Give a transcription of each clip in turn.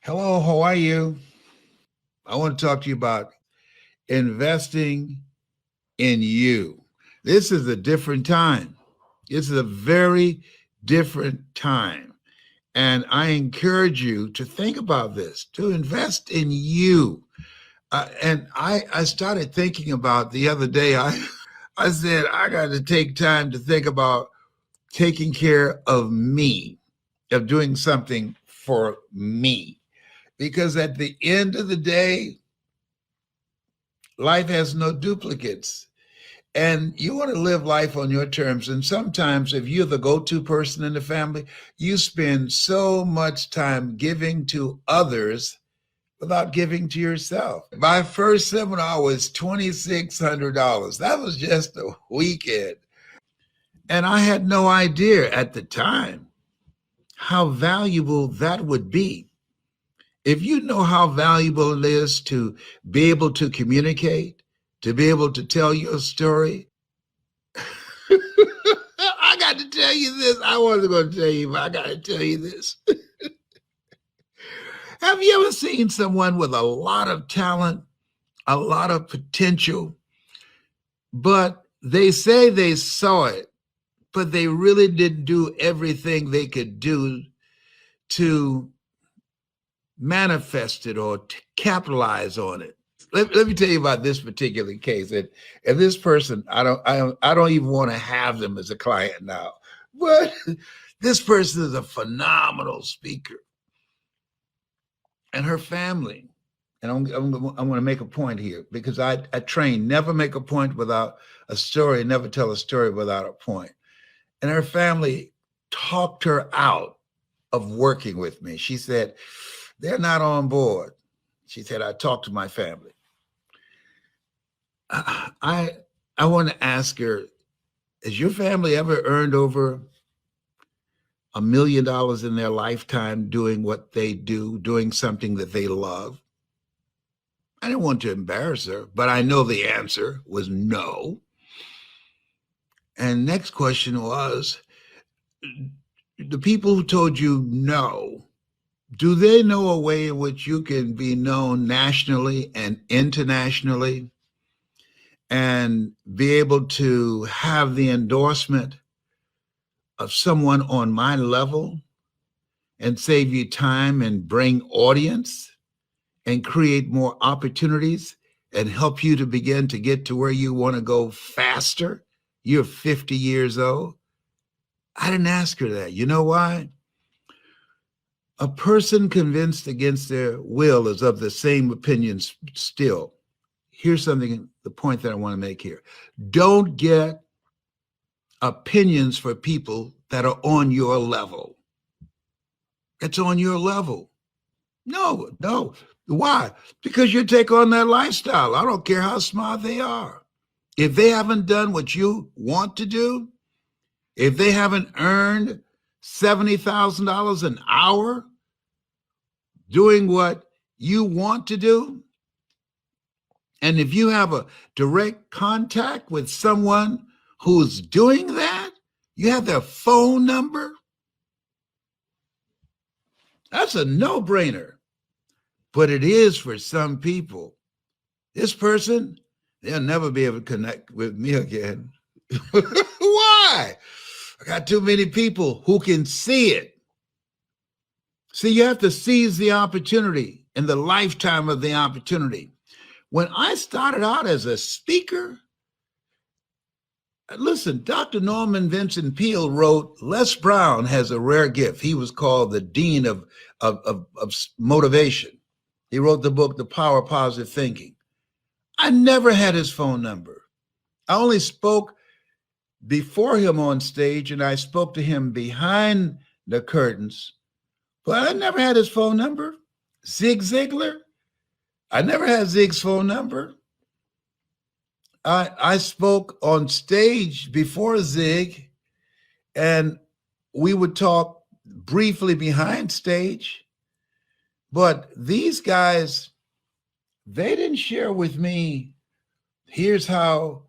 Hello, how are you? I want to talk to you about investing in you. This is a different time. This is a very different time. And I encourage you to think about this, to invest in you. And I started thinking about the other day, I said, I got to take time to think about taking care of me, of doing something for me. Because at the end of the day, life has no duplicates. And you want to live life on your terms. And sometimes, if you're the go to person in the family, you spend so much time giving to others without giving to yourself. My first seminar was $2,600. That was just a weekend. And I had no idea at the time how valuable that would be. If you know how valuable it is to be able to communicate, to be able to tell your story, I got to tell you this. I wasn't going to tell you, but I got to tell you this. Have you ever seen someone with a lot of talent, a lot of potential, but they say they saw it, but they really didn't do everything they could do to manifest it or to capitalize on it? Let me tell you about this particular case. And this person, I don't even want to have them as a client now. But this person is a phenomenal speaker. And her family, and I'm going to make a point here, because I train, never make a point without a story, never tell a story without a point. And her family talked her out of working with me. She said, they're not on board. She said, I talked to my family. I want to ask her, has your family ever earned over $1 million in their lifetime doing what they do, doing something that they love? I didn't want to embarrass her, but I know the answer was no. And next question was, the people who told you no, do they know a way in which you can be known nationally and internationally and be able to have the endorsement of someone on my level and save you time and bring audience and create more opportunities and help you to begin to get to where you want to go faster? You're 50 years old. I didn't ask her that. You know why? A person convinced against their will is of the same opinion still. Here's something, the point that I want to make here. Don't get opinions for people that are on your level. It's on your level. No. Why? Because you take on their lifestyle. I don't care how smart they are. If they haven't done what you want to do, if they haven't earned $70,000 an hour doing what you want to do, and if you have a direct contact with someone who's doing that, you have their phone number, that's a no-brainer. But it is for some people. This person, they'll never be able to connect with me again. Why? I got too many people who can see it. See, you have to seize the opportunity and the lifetime of the opportunity. When I started out as a speaker, listen, Dr. Norman Vincent Peale wrote, Les Brown has a rare gift. He was called the dean of motivation. He wrote the book, The Power of Positive Thinking. I never had his phone number. I only spoke before him on stage, and I spoke to him behind the curtains, but I never had his phone number. Zig Ziglar, I never had Zig's phone number. I spoke on stage before Zig, and we would talk briefly behind stage. But these guys, they didn't share with me, here's how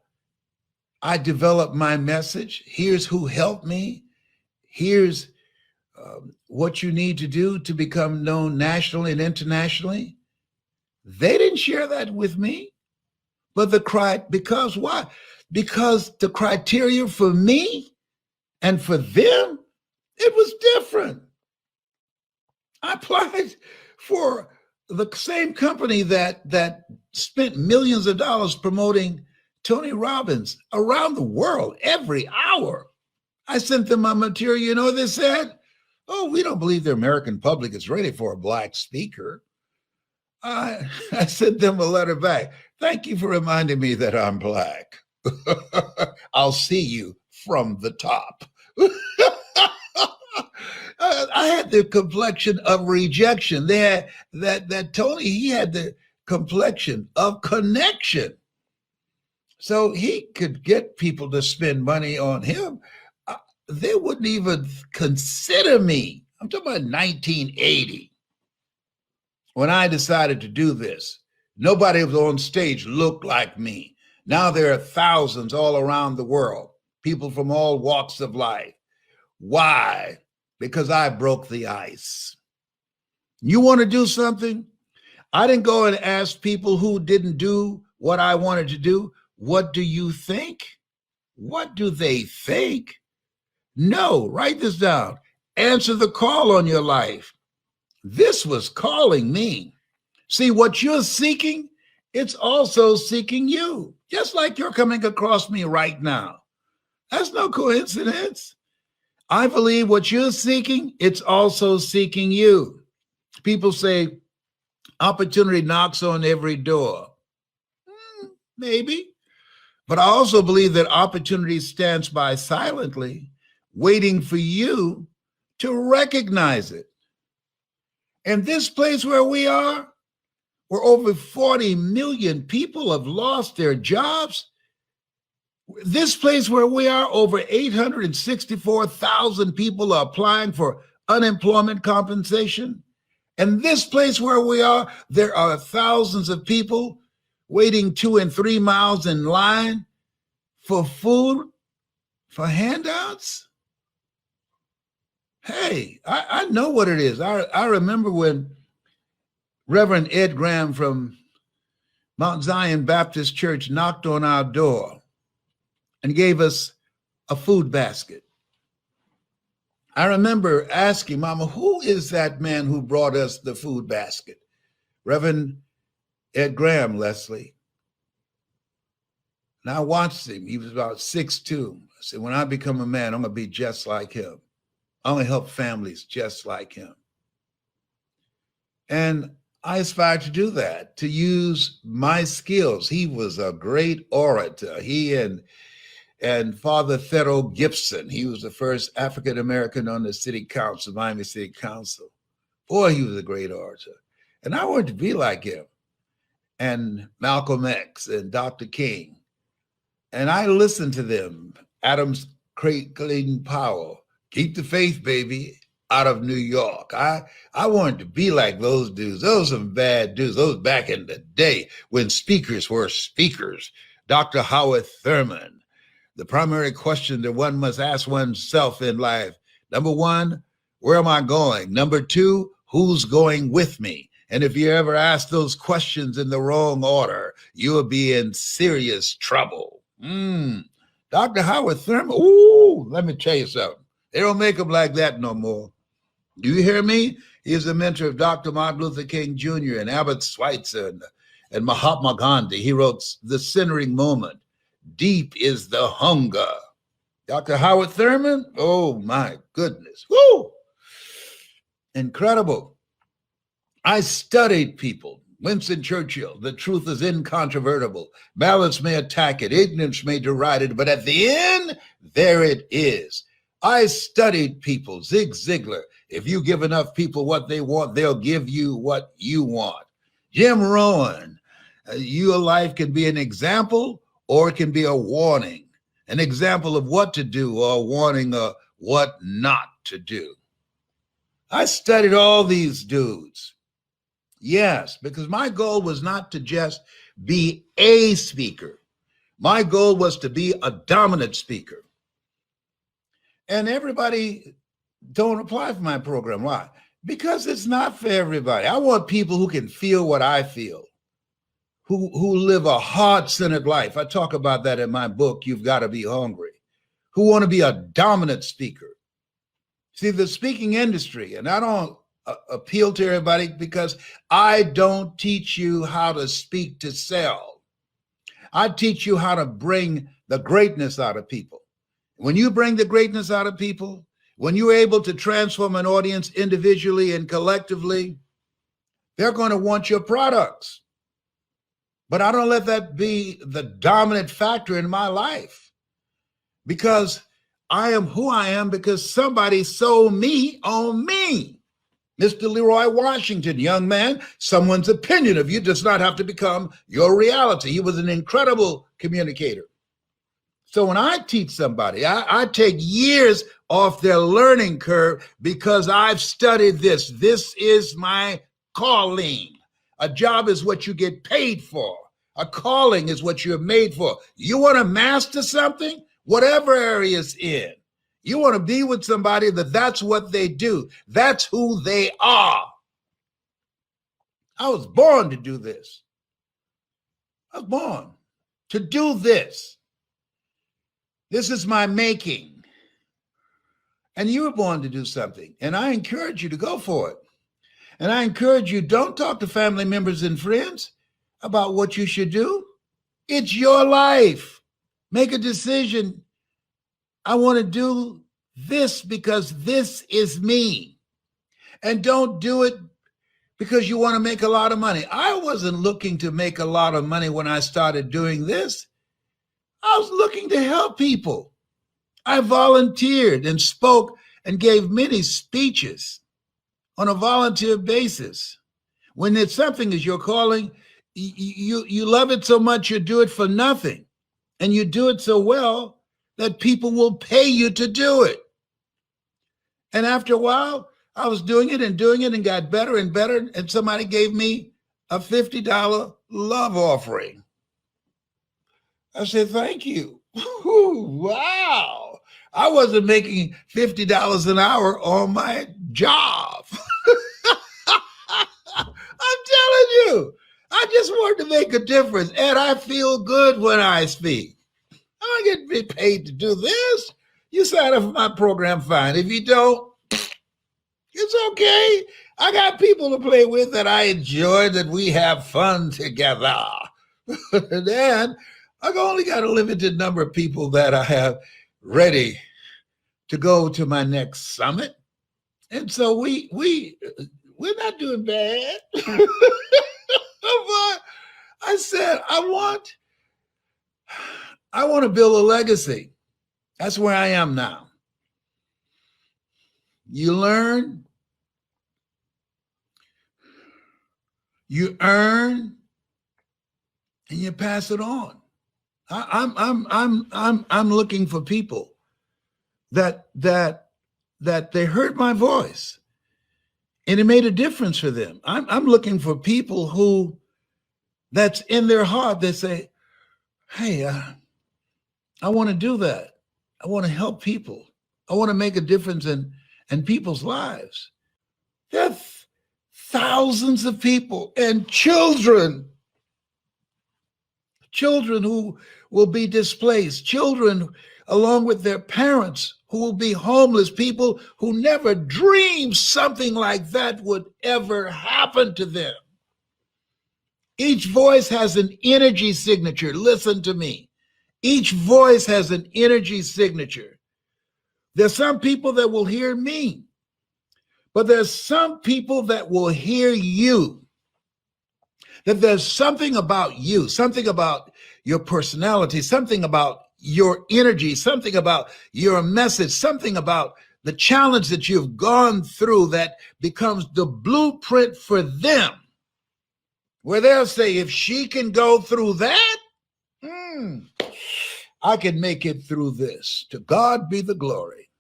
I developed my message. Here's who helped me. Here's what you need to do to become known nationally and internationally. They didn't share that with me. But because why? Because the criteria for me and for them, it was different. I applied for the same company that spent millions of dollars promoting Tony Robbins around the world every hour. I sent them my material. You know what they said? Oh, we don't believe the American public is ready for a Black speaker. I sent them a letter back. Thank you for reminding me that I'm Black. I'll see you from the top. I had the complexion of rejection. They had that Tony, he had the complexion of connection. So he could get people to spend money on him. They wouldn't even consider me. I'm talking about 1980. When I decided to do this, nobody was on stage looked like me. Now there are thousands all around the world, people from all walks of life. Why? Because I broke the ice. You want to do something? I didn't go and ask people who didn't do what I wanted to do, what do you think? What do they think? No, write this down. Answer the call on your life. This was calling me. See, what you're seeking, it's also seeking you, just like you're coming across me right now. That's no coincidence. I believe what you're seeking, it's also seeking you. People say opportunity knocks on every door. Maybe. But I also believe that opportunity stands by silently, waiting for you to recognize it. And this place where we are, where over 40 million people have lost their jobs, this place where we are, over 864,000 people are applying for unemployment compensation. And this place where we are, there are thousands of people waiting 2 and 3 miles in line for food, for handouts. Hey, I know what it is. I remember when Reverend Ed Graham from Mount Zion Baptist Church knocked on our door and gave us a food basket. I remember asking Mama, who is that man who brought us the food basket? Reverend Ed Graham, Leslie. And I watched him. He was about 6'2". I said, when I become a man, I'm going to be just like him. I'm going to help families just like him. And I aspired to do that, to use my skills. He was a great orator. He and Father Theodore Gibson, he was the first African-American on the city council, Miami City Council. Boy, he was a great orator. And I wanted to be like him. And Malcolm X and Dr. King. And I listened to them. Adams Clayton Powell, keep the faith, baby, out of New York. I wanted to be like those dudes. Those were some bad dudes. Those back in the day when speakers were speakers. Dr. Howard Thurman. The primary question that one must ask oneself in life. Number one, where am I going? Number two, who's going with me? And if you ever ask those questions in the wrong order, you'll be in serious trouble. Dr. Howard Thurman, let me tell you something. They don't make them like that no more. Do you hear me? He is a mentor of Dr. Martin Luther King Jr. and Albert Schweitzer and Mahatma Gandhi. He wrote The Centering Moment. Deep is the hunger. Dr. Howard Thurman, oh my goodness. Woo! Incredible. I studied people. Winston Churchill, the truth is incontrovertible. Malice may attack it, ignorance may deride it, but at the end, there it is. I studied people. Zig Ziglar, if you give enough people what they want, they'll give you what you want. Jim Rohn, your life can be an example or it can be a warning, an example of what to do or a warning of what not to do. I studied all these dudes. Yes, because my goal was not to just be a speaker. My goal was to be a dominant speaker. And everybody don't apply for my program. Why? Because it's not for everybody. I want people who can feel what I feel, who live a heart-centered life. I talk about that in my book, You've Got to Be Hungry, who want to be a dominant speaker. See, the speaking industry, and I don't appeal to everybody because I don't teach you how to speak to sell. I teach you how to bring the greatness out of people. When you bring the greatness out of people, when you're able to transform an audience individually and collectively, they're going to want your products. But I don't let that be the dominant factor in my life, because I am who I am because somebody sold me on me. Mr. Leroy Washington, young man, someone's opinion of you does not have to become your reality. He was an incredible communicator. So when I teach somebody, I take years off their learning curve because I've studied this. This is my calling. A job is what you get paid for. A calling is what you're made for. You want to master something, whatever area it's in. You want to be with somebody that's what they do. That's who they are. I was born to do this. I was born to do this. This is my making. And you were born to do something. And I encourage you to go for it. And I encourage you, don't talk to family members and friends about what you should do. It's your life. Make a decision. I want to do this because this is me. And don't do it because you want to make a lot of money. I wasn't looking to make a lot of money when I started doing this. I was looking to help people. I volunteered and spoke and gave many speeches on a volunteer basis. When it's something is your calling, you love it so much you do it for nothing. And you do it so well that people will pay you to do it. And after a while, I was doing it and got better and better. And somebody gave me a $50 love offering. I said, thank you. Wow. I wasn't making $50 an hour on my job. I'm telling you, I just wanted to make a difference. And I feel good when I speak. I don't get paid to do this. You sign up for my program, fine. If you don't, it's okay. I got people to play with that I enjoy, that we have fun together. Then I've only got a limited number of people that I have ready to go to my next summit. And so we're not doing bad. But I said, I want to build a legacy. That's where I am now. You learn, you earn, and you pass it on. I'm looking for people that they heard my voice and it made a difference for them. I'm looking for people who that's in their heart. They say, hey, I want to do that. I want to help people. I want to make a difference in people's lives. There are thousands of people and children who will be displaced, children along with their parents who will be homeless, people who never dreamed something like that would ever happen to them. Each voice has an energy signature. Listen to me. Each voice has an energy signature. There's some people that will hear me, but there's some people that will hear you. That there's something about you, something about your personality, something about your energy, something about your message, something about the challenge that you've gone through that becomes the blueprint for them, where they'll say, if she can go through that, I can make it through this. To God be the glory.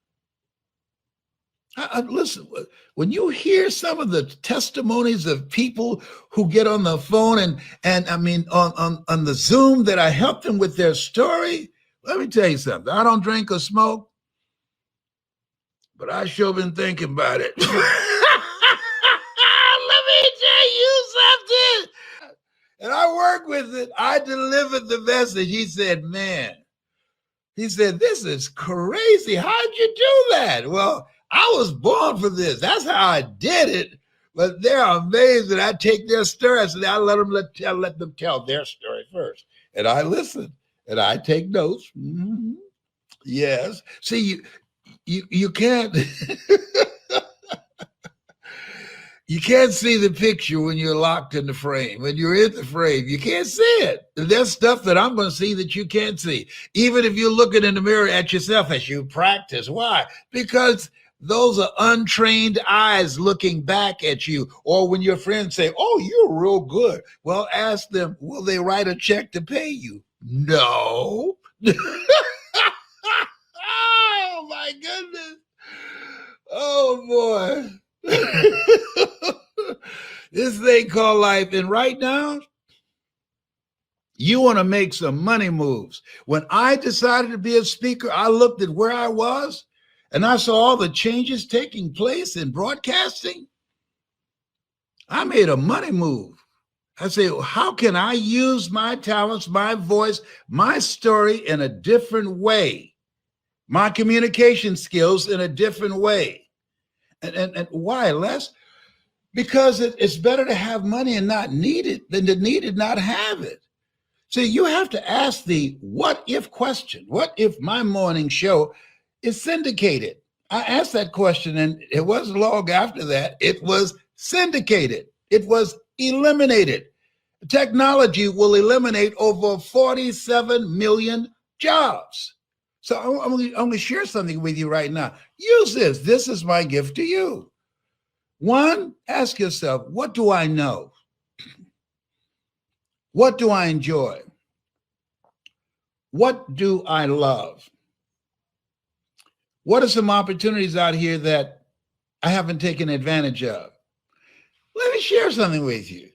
Listen, when you hear some of the testimonies of people who get on the phone and I mean on the Zoom that I help them with their story, let me tell you something. I don't drink or smoke, but I sure been thinking about it. Let me tell you something. And I worked with it. I delivered the message. He said, man, he said, this is crazy. How'd you do that? Well, I was born for this. That's how I did it. But they're amazed that I take their story. So I let them tell their story first. And I listen and I take notes. Mm-hmm. Yes. See, you can't you can't see the picture when you're locked in the frame. When you're in the frame, you can't see it. There's stuff that I'm going to see that you can't see. Even if you're looking in the mirror at yourself as you practice. Why? Because those are untrained eyes looking back at you. Or when your friends say, oh, you're real good. Well, ask them, will they write a check to pay you? No. Oh, my goodness. Oh, boy. This thing called life. And right now, you want to make some money moves. When I decided to be a speaker, I looked at where I was and I saw all the changes taking place in broadcasting. I made a money move. I say, how can I use my talents, my voice, my story in a different way? My communication skills in a different way. And why, Les? Because it's better to have money and not need it than to need it, not have it. So you have to ask the what if question. What if my morning show is syndicated? I asked that question and it wasn't long after that. It was syndicated. It was eliminated. Technology will eliminate over 47 million jobs. So I'm going to share something with you right now. Use this. This is my gift to you. One, ask yourself, what do I know? What do I enjoy? What do I love? What are some opportunities out here that I haven't taken advantage of? Let me share something with you.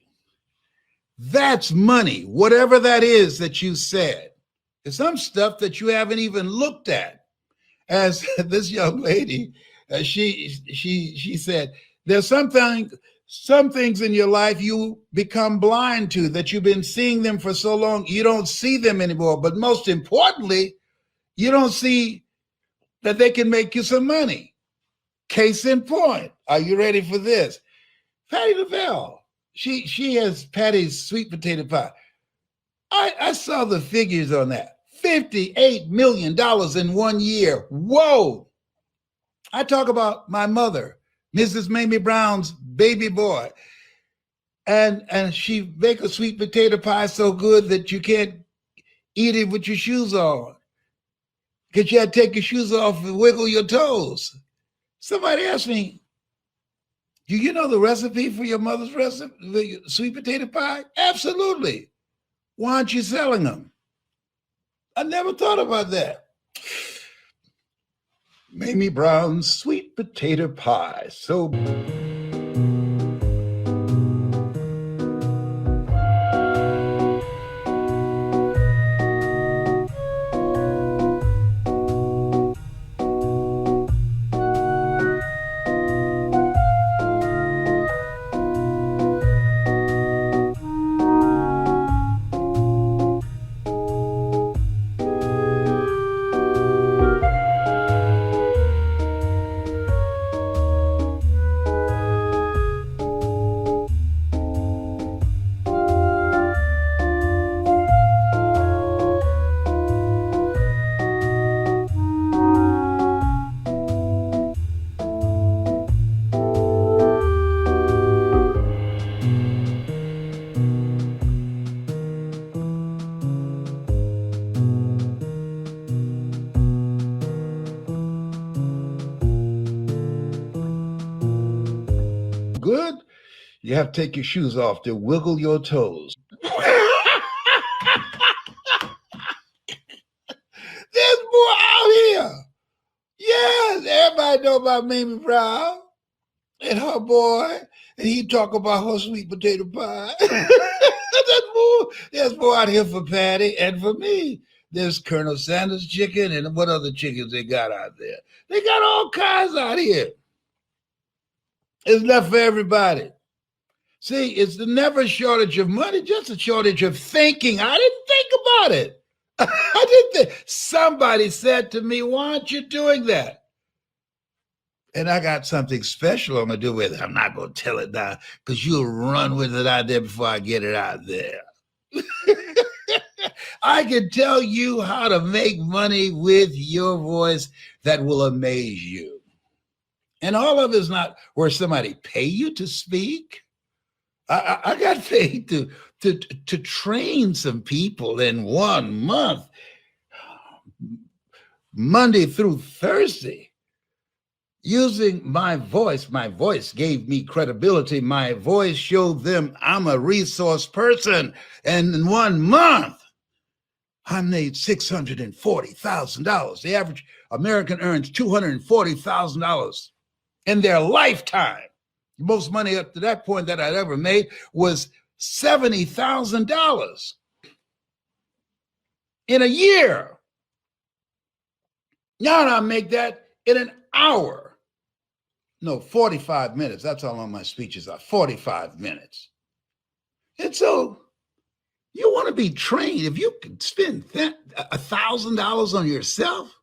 That's money, whatever that is that you said. There's some stuff that you haven't even looked at. As this young lady, she said, there's some things in your life you become blind to, that you've been seeing them for so long, you don't see them anymore. But most importantly, you don't see that they can make you some money. Case in point, are you ready for this? Patti LaBelle, she has Patty's sweet potato pie. I saw the figures on that. $58 million in 1 year. Whoa. I talk about my mother, Mrs. Mamie Brown's baby boy. And she make a sweet potato pie so good that you can't eat it with your shoes on. Because you had to take your shoes off and wiggle your toes. Somebody asked me, do you know the recipe for your mother's recipe, the sweet potato pie? Absolutely. Why aren't you selling them? I never thought about that. Mamie Brown's sweet potato pie. So good, you have to take your shoes off to wiggle your toes. There's more out here. Yes, everybody know about Mamie Brown and her boy, and he talk about her sweet potato pie. There's more out here for Patty and for me. There's Colonel Sanders chicken, and what other chickens they got out there? They got all kinds out here. It's enough for everybody. See, it's never a shortage of money, just a shortage of thinking. I didn't think about it. I didn't think. Somebody said to me, why aren't you doing that? And I got something special I'm going to do with it. I'm not going to tell it now because you'll run with it out there before I get it out there. I can tell you how to make money with your voice that will amaze you. And all of it is not where somebody pay you to speak. I got paid to train some people in 1 month, Monday through Thursday, using my voice. My voice gave me credibility. My voice showed them I'm a resource person. And in 1 month, I made $640,000. The average American earns $240,000 in their lifetime. The most money up to that point that I'd ever made was $70,000 in a year. Now I make that in an hour. No, 45 minutes. That's how long my speeches are, 45 minutes. And so you want to be trained. If you could spend $1,000 on yourself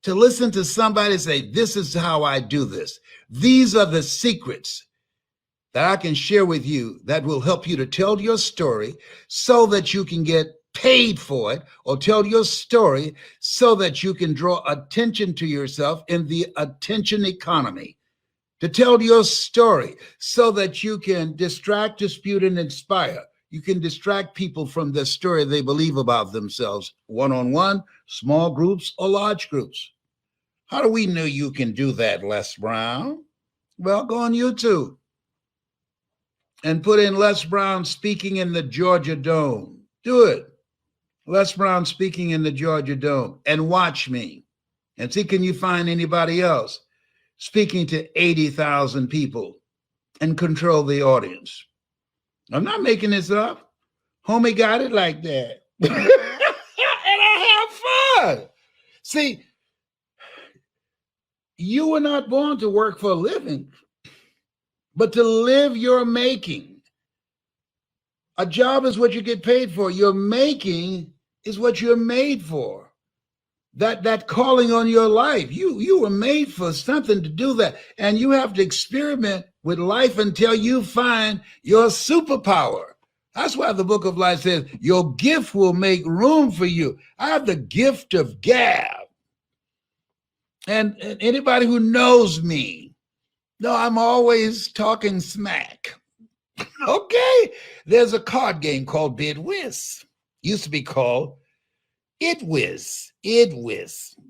to listen to somebody say, this is how I do this. These are the secrets that I can share with you that will help you to tell your story so that you can get paid for it, or tell your story so that you can draw attention to yourself in the attention economy. To tell your story so that you can distract, dispute, and inspire. You can distract people from the story they believe about themselves, one-on-one, small groups, or large groups. How do we know you can do that, Les Brown? Well, go on YouTube and put in Les Brown speaking in the Georgia Dome. Do it. Les Brown speaking in the Georgia Dome, and watch me and see, can you find anybody else speaking to 80,000 people and control the audience? I'm not making this up. Homie got it like that. And I have fun. See, you were not born to work for a living, but to live your making. A job is what you get paid for. Your making is what you're made for. That calling on your life, you were made for something to do that. And you have to experiment with life until you find your superpower. That's why the book of life says your gift will make room for you. I have the gift of gab. And anybody who knows me, no, I'm always talking smack. Okay? There's a card game called Bid Whiz. Used to be called It Whiz.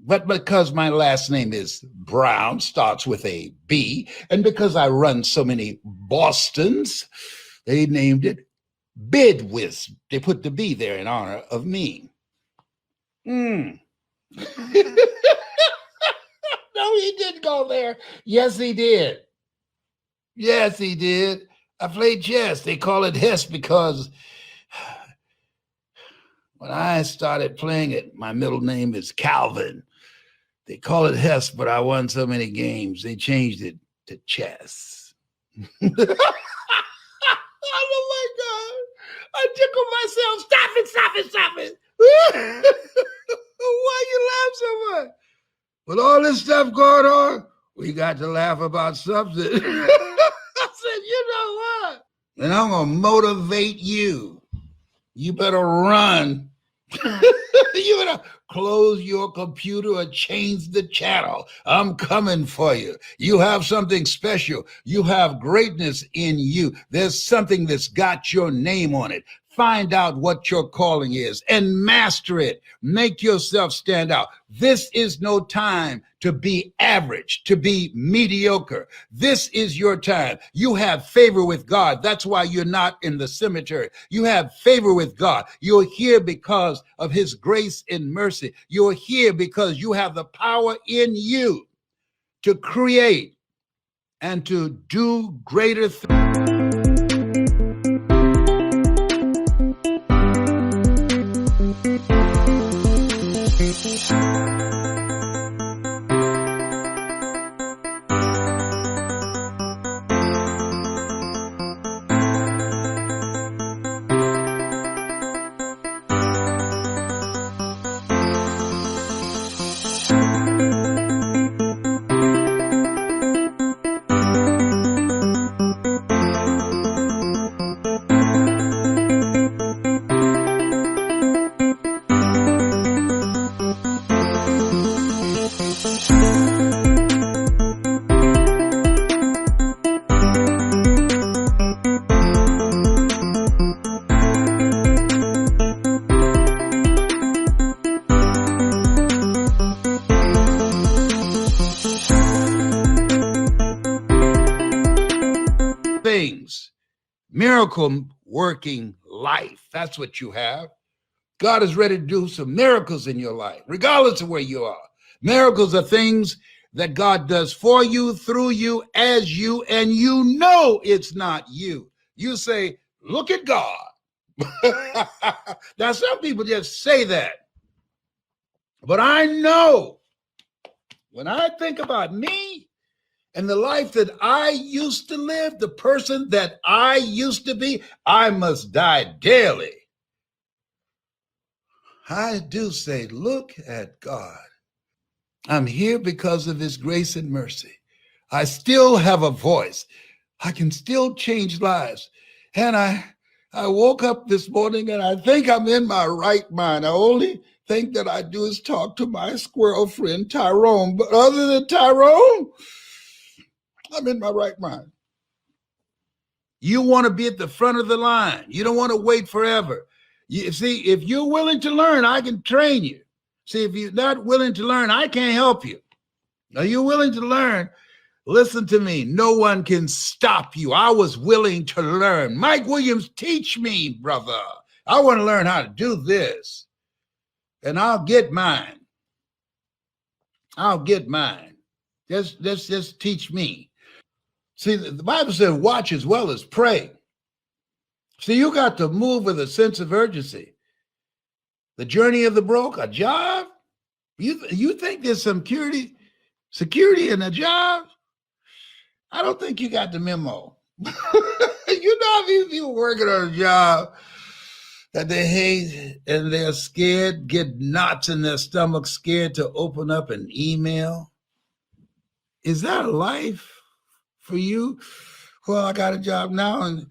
But because my last name is Brown, starts with a B, and because I run so many Bostons, they named it Bid Whiz. They put the B there in honor of me. No, he didn't go there. Yes, he did. Yes, he did. I played chess. They call it Hess because when I started playing it, my middle name is Calvin. They call it Hess, but I won so many games, they changed it to chess. Oh, my God. I tickled myself. Stop it. Why you laugh so much? With all this stuff going on, we got to laugh about something. I said, you know what? And I'm going to motivate you. You better run. You better close your computer or change the channel. I'm coming for you. You have something special. You have greatness in you. There's something that's got your name on it. Find out what your calling is and master it. Make yourself stand out. This is no time to be average, to be mediocre. This is your time. You have favor with God. That's why you're not in the cemetery. You have favor with God. You're here because of his grace and mercy. You're here because you have the power in you to create and to do greater things. miracle working life. That's what you have. God is ready to do some miracles in your life, regardless of where you are. Miracles are things that God does for you, through you, as you, and you know it's not you. You say, look at God. Now, some people just say that. But I know when I think about me and the life that I used to live, the person that I used to be, I must die daily. I do say, look at God. I'm here because of his grace and mercy. I still have a voice. I can still change lives. And I woke up this morning and I think I'm in my right mind. I only thing that I do is talk to my squirrel friend Tyrone. But other than Tyrone, I'm in my right mind. You want to be at the front of the line. You don't want to wait forever. You see, if you're willing to learn, I can train you. See, if you're not willing to learn, I can't help you. Are you willing to learn? Listen to me. No one can stop you. I was willing to learn. Mike Williams, teach me, brother. I want to learn how to do this. And I'll get mine. I'll get mine. Just teach me. See, the Bible says watch as well as pray. See, you got to move with a sense of urgency. The journey of the broke, a job? You think there's some security in a job? I don't think you got the memo. You know, if people working on a job that they hate and they're scared, get knots in their stomach, scared to open up an email. Is that a life for you? Well, I got a job now. And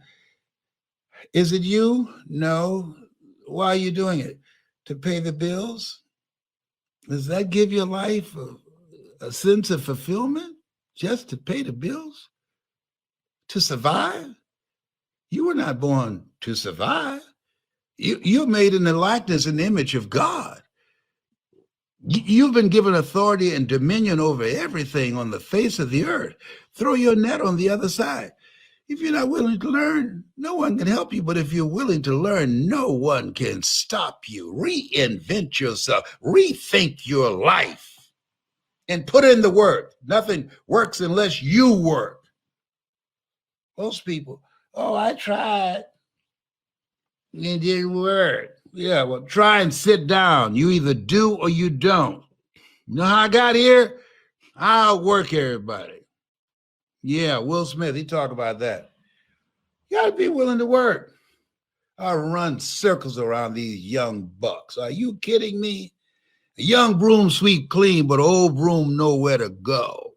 is it you? No. Why are you doing it? To pay the bills? Does that give your life a sense of fulfillment? Just to pay the bills? To survive? You were not born to survive. You're made in the likeness and image of God. You've been given authority and dominion over everything on the face of the earth. Throw your net on the other side. If you're not willing to learn, no one can help you. But if you're willing to learn, no one can stop you. Reinvent yourself. Rethink your life. And put in the work. Nothing works unless you work. Most people, oh, I tried. It didn't work. Yeah, well, try and sit down. You either do or you don't. You know how I got here? I'll work everybody. Yeah, Will Smith, he talked about that. You got to be willing to work. I run circles around these young bucks. Are you kidding me? A young broom sweep clean, but old broom nowhere to go.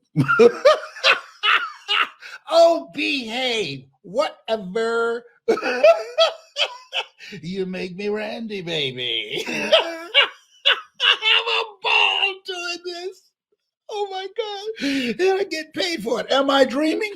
Oh, behave. Whatever. You make me Randy, baby. I have a ball doing this. Oh my God. And I get paid for it. Am I dreaming?